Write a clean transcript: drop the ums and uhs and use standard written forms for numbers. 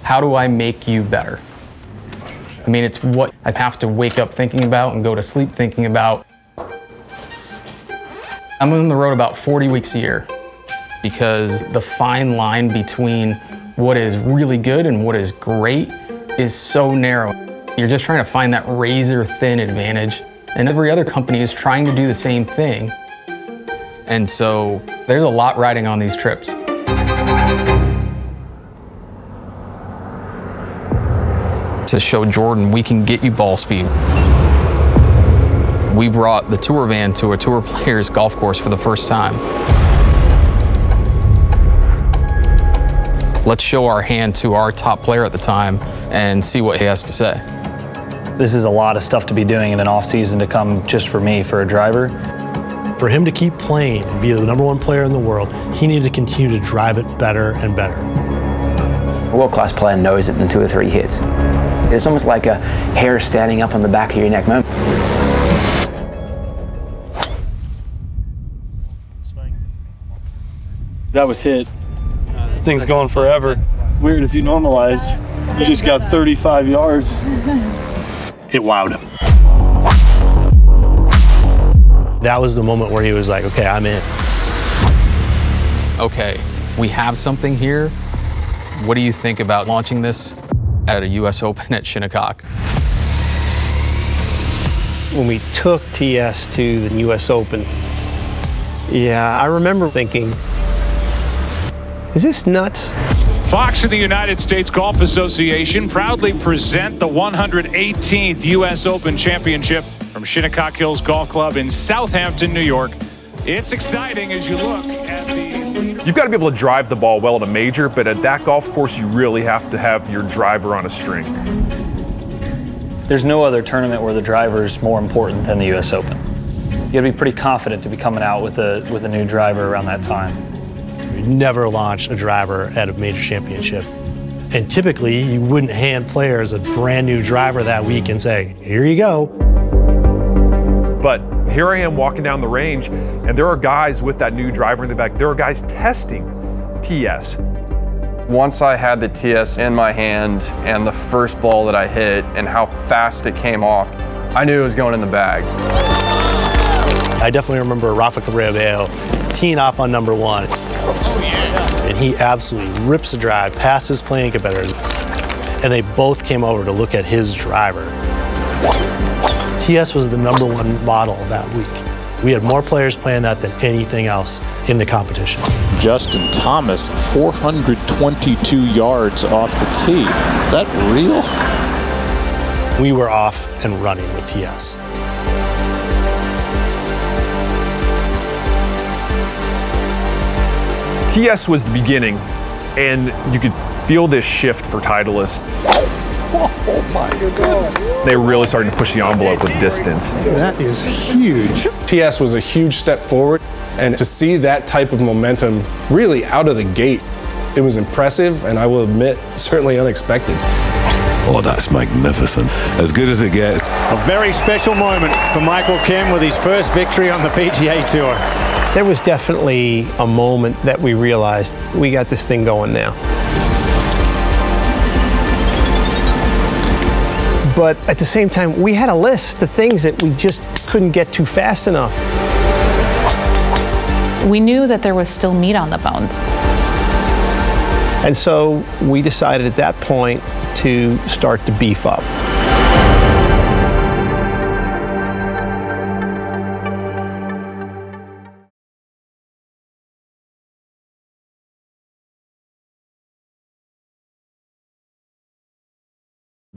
how do I make you better? I mean, it's what I have to wake up thinking about and go to sleep thinking about. I'm on the road about 40 weeks a year because the fine line between what is really good and what is great is so narrow. You're just trying to find that razor thin advantage, and every other company is trying to do the same thing. And so there's a lot riding on these trips. To show Jordan we can get you ball speed. We brought the tour van to a tour player's golf course for the first time. Let's show our hand to our top player at the time and see what he has to say. This is a lot of stuff to be doing in an off season to come just for me, for a driver. For him to keep playing and be the #1 player in the world, he needed to continue to drive it better and better. A world-class player knows it in 2 or 3 hits. It's almost like a hair standing up on the back of your neck moment. That was hit. Thing's going forever. Weird if you normalize. You just got 35 yards. It wowed him. That was the moment where he was like, okay, I'm in. Okay, we have something here. What do you think about launching this at a US Open at Shinnecock? When we took TS to the US Open, yeah, I remember thinking, is this nuts? Fox and the United States Golf Association proudly present the 118th US Open Championship from Shinnecock Hills Golf Club in Southampton, New York. It's exciting as you look at the... You've got to be able to drive the ball well at a major, but at that golf course, you really have to have your driver on a string. There's no other tournament where the driver is more important than the US Open. You gotta be pretty confident to be coming out with a new driver around that time. You never launch a driver at a major championship. And typically, you wouldn't hand players a brand new driver that week and say, here you go. But here I am walking down the range, and there are guys with that new driver in the back. There are guys testing TS. Once I had the TS in my hand and the first ball that I hit and how fast it came off, I knew it was going in the bag. I definitely remember Rafa Cabrera teeing off on #1. Oh, yeah. And he absolutely rips the drive past his playing competitors. And they both came over to look at his driver. TS was the #1 model that week. We had more players playing that than anything else in the competition. Justin Thomas, 422 yards off the tee. Is that real? We were off and running with TS. TS was the beginning, and you could feel this shift for Titleist. Oh my goodness. They were really starting to push the envelope with distance. That is huge. TS was a huge step forward, and to see that type of momentum really out of the gate, it was impressive, and I will admit, certainly unexpected. Oh, that's magnificent. As good as it gets. A very special moment for Michael Kim with his first victory on the PGA Tour. There was definitely a moment that we realized we got this thing going now. But at the same time, we had a list of things that we just couldn't get to fast enough. We knew that there was still meat on the bone. And so we decided at that point to start to beef up.